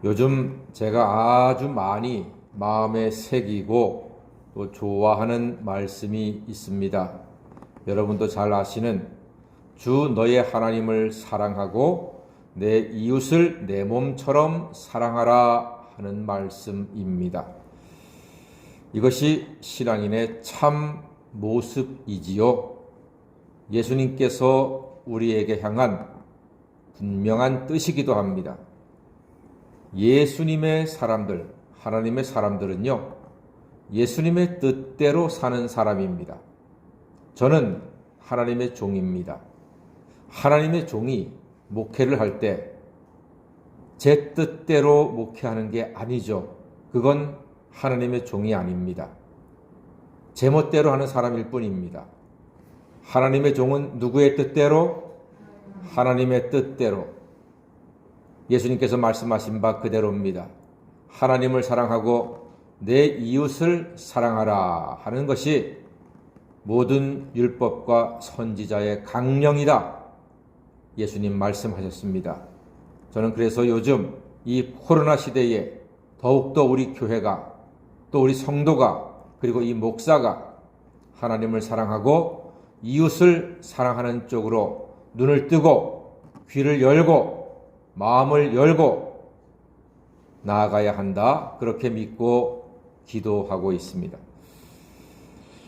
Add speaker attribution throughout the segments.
Speaker 1: 요즘 제가 아주 많이 마음에 새기고 또 좋아하는 말씀이 있습니다. 여러분도 잘 아시는 주 너의 하나님을 사랑하고 내 이웃을 내 몸처럼 사랑하라 하는 말씀입니다. 이것이 신앙인의 참 모습이지요. 예수님께서 우리에게 향한 분명한 뜻이기도 합니다. 예수님의 사람들, 하나님의 사람들은요, 예수님의 뜻대로 사는 사람입니다. 저는 하나님의 종입니다. 하나님의 종이 목회를 할 때 제 뜻대로 목회하는 게 아니죠. 그건 하나님의 종이 아닙니다. 제멋대로 하는 사람일 뿐입니다. 하나님의 종은 누구의 뜻대로? 하나님의 뜻대로. 예수님께서 말씀하신 바 그대로입니다. 하나님을 사랑하고 내 이웃을 사랑하라 하는 것이 모든 율법과 선지자의 강령이다. 예수님 말씀하셨습니다. 저는 그래서 요즘 이 코로나 시대에 더욱더 우리 교회가 또 우리 성도가 그리고 이 목사가 하나님을 사랑하고 이웃을 사랑하는 쪽으로 눈을 뜨고 귀를 열고 마음을 열고 나아가야 한다. 그렇게 믿고 기도하고 있습니다.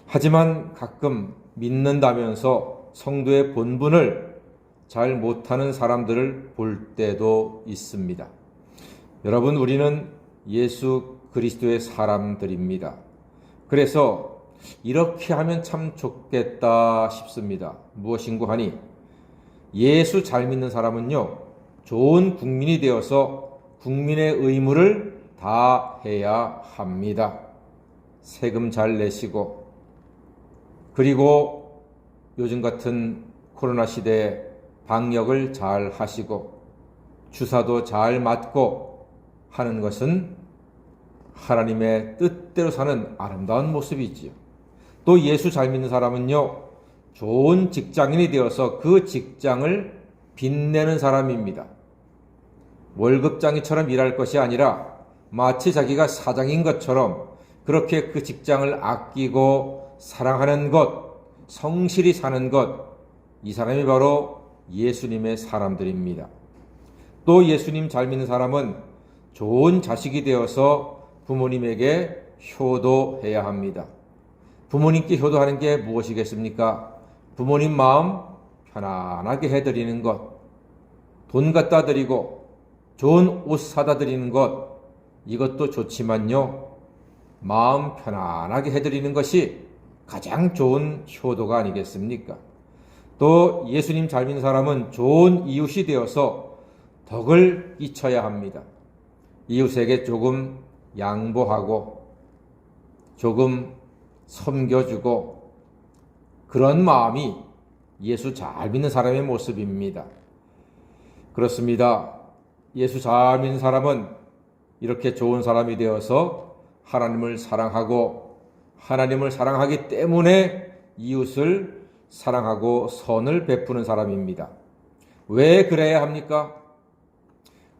Speaker 1: 하지만 가끔 믿는다면서 성도의 본분을 잘 못하는 사람들을 볼 때도 있습니다. 여러분, 우리는 예수 그리스도의 사람들입니다. 그래서 이렇게 하면 참 좋겠다 싶습니다. 무엇인고 하니 예수 잘 믿는 사람은요, 좋은 국민이 되어서 국민의 의무를 다 해야 합니다. 세금 잘 내시고, 그리고 요즘 같은 코로나 시대에 방역을 잘 하시고, 주사도 잘 맞고 하는 것은 하나님의 뜻대로 사는 아름다운 모습이지요. 또 예수 잘 믿는 사람은요, 좋은 직장인이 되어서 그 직장을 빛내는 사람입니다. 월급장이처럼 일할 것이 아니라 마치 자기가 사장인 것처럼 그렇게 그 직장을 아끼고 사랑하는 것, 성실히 사는 것, 이 사람이 바로 예수님의 사람들입니다. 또 예수님 잘 믿는 사람은 좋은 자식이 되어서 부모님에게 효도해야 합니다. 부모님께 효도하는 게 무엇이겠습니까? 부모님 마음 편안하게 해드리는 것, 돈 갖다 드리고 좋은 옷 사다 드리는 것, 이것도 좋지만요, 마음 편안하게 해드리는 것이 가장 좋은 효도가 아니겠습니까? 또 예수님 잘 믿는 사람은 좋은 이웃이 되어서 덕을 끼쳐야 합니다. 이웃에게 조금 양보하고 조금 섬겨주고, 그런 마음이 예수 잘 믿는 사람의 모습입니다. 그렇습니다. 예수 잘 믿는 사람은 이렇게 좋은 사람이 되어서 하나님을 사랑하고, 하나님을 사랑하기 때문에 이웃을 사랑하고 선을 베푸는 사람입니다. 왜 그래야 합니까?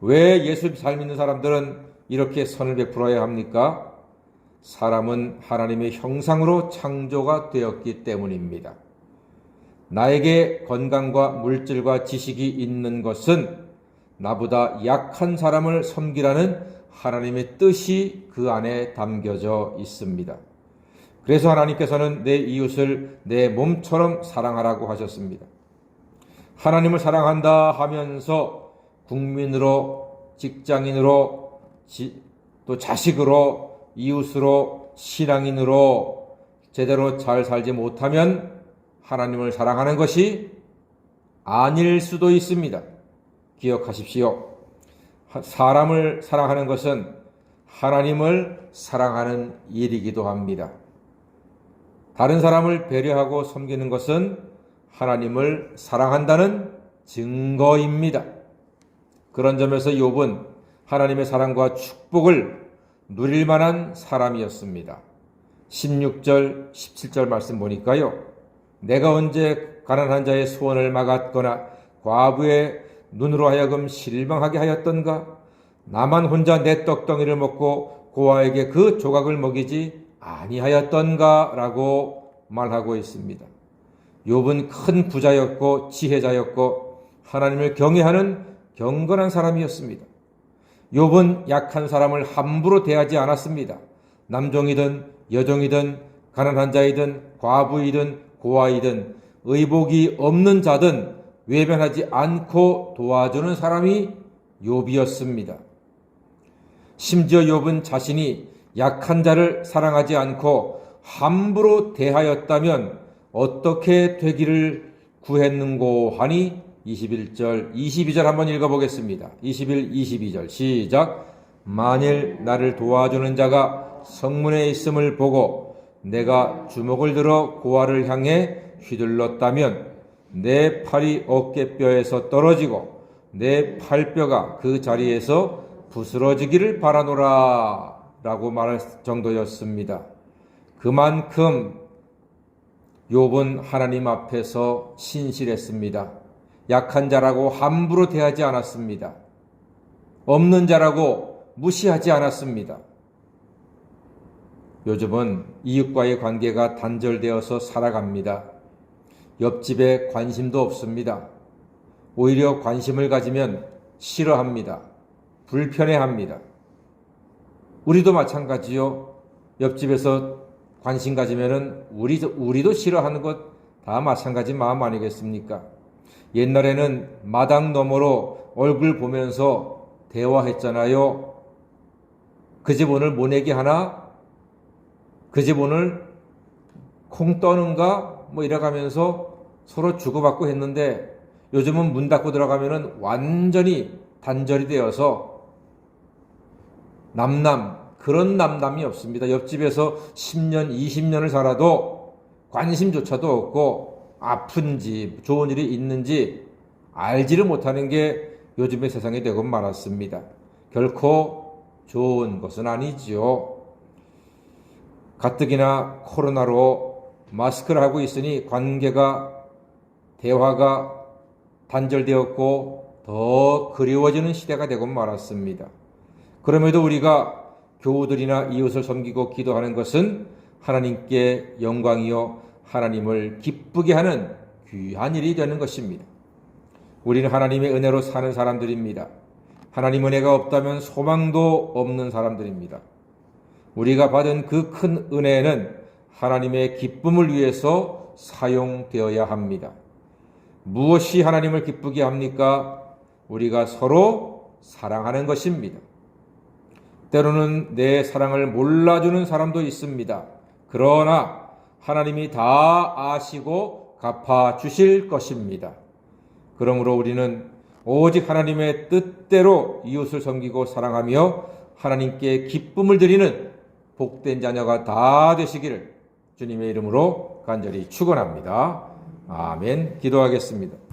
Speaker 1: 왜 예수 잘 믿는 사람들은 이렇게 선을 베풀어야 합니까? 사람은 하나님의 형상으로 창조가 되었기 때문입니다. 나에게 건강과 물질과 지식이 있는 것은 나보다 약한 사람을 섬기라는 하나님의 뜻이 그 안에 담겨져 있습니다. 그래서 하나님께서는 내 이웃을 내 몸처럼 사랑하라고 하셨습니다. 하나님을 사랑한다 하면서 국민으로, 직장인으로, 또 자식으로, 이웃으로, 신앙인으로 제대로 잘 살지 못하면 하나님을 사랑하는 것이 아닐 수도 있습니다. 기억하십시오. 사람을 사랑하는 것은 하나님을 사랑하는 일이기도 합니다. 다른 사람을 배려하고 섬기는 것은 하나님을 사랑한다는 증거입니다. 그런 점에서 욥은 하나님의 사랑과 축복을 누릴 만한 사람이었습니다. 16절, 17절 말씀 보니까요, 내가 언제 가난한 자의 소원을 막았거나 과부의 눈으로 하여금 실망하게 하였던가? 나만 혼자 내 떡덩이를 먹고 고아에게 그 조각을 먹이지 아니하였던가 라고 말하고 있습니다. 욥은 큰 부자였고 지혜자였고 하나님을 경외하는 경건한 사람이었습니다. 욥은 약한 사람을 함부로 대하지 않았습니다. 남종이든 여종이든 가난한 자이든 과부이든 고아이든 의복이 없는 자든 외면하지 않고 도와주는 사람이 욥이었습니다. 심지어 욥은 자신이 약한 자를 사랑하지 않고 함부로 대하였다면 어떻게 되기를 구했는고 하니 21절, 22절 한번 읽어보겠습니다. 21, 22절 시작. 만일 나를 도와주는 자가 성문에 있음을 보고 내가 주먹을 들어 고아를 향해 휘둘렀다면 내 팔이 어깨뼈에서 떨어지고 내 팔뼈가 그 자리에서 부스러지기를 바라노라 라고 말할 정도였습니다. 그만큼 욥은 하나님 앞에서 신실했습니다. 약한 자라고 함부로 대하지 않았습니다. 없는 자라고 무시하지 않았습니다. 요즘은 이웃과의 관계가 단절되어서 살아갑니다. 옆집에 관심도 없습니다. 오히려 관심을 가지면 싫어합니다. 불편해합니다. 우리도 마찬가지요. 옆집에서 관심 가지면은 우리도 싫어하는 것 다 마찬가지 마음 아니겠습니까? 옛날에는 마당 너머로 얼굴 보면서 대화했잖아요. 그 집 오늘 모내기 하나? 그 집 오늘 콩 떠는가? 뭐 이래가면서 서로 주고받고 했는데 요즘은 문 닫고 들어가면은 완전히 단절이 되어서 그런 남남이 없습니다. 옆집에서 10년, 20년을 살아도 관심조차도 없고 아픈지 좋은 일이 있는지 알지를 못하는 게 요즘의 세상이 되고 말았습니다. 결코 좋은 것은 아니지요. 가뜩이나 코로나로 마스크를 하고 있으니 대화가 단절되었고 더 그리워지는 시대가 되고 말았습니다. 그럼에도 우리가 교우들이나 이웃을 섬기고 기도하는 것은 하나님께 영광이요 하나님을 기쁘게 하는 귀한 일이 되는 것입니다. 우리는 하나님의 은혜로 사는 사람들입니다. 하나님 은혜가 없다면 소망도 없는 사람들입니다. 우리가 받은 그 큰 은혜는 하나님의 기쁨을 위해서 사용되어야 합니다. 무엇이 하나님을 기쁘게 합니까? 우리가 서로 사랑하는 것입니다. 때로는 내 사랑을 몰라주는 사람도 있습니다. 그러나 하나님이 다 아시고 갚아주실 것입니다. 그러므로 우리는 오직 하나님의 뜻대로 이웃을 섬기고 사랑하며 하나님께 기쁨을 드리는 복된 자녀가 다 되시기를 주님의 이름으로 간절히 축원합니다. 아멘. 기도하겠습니다.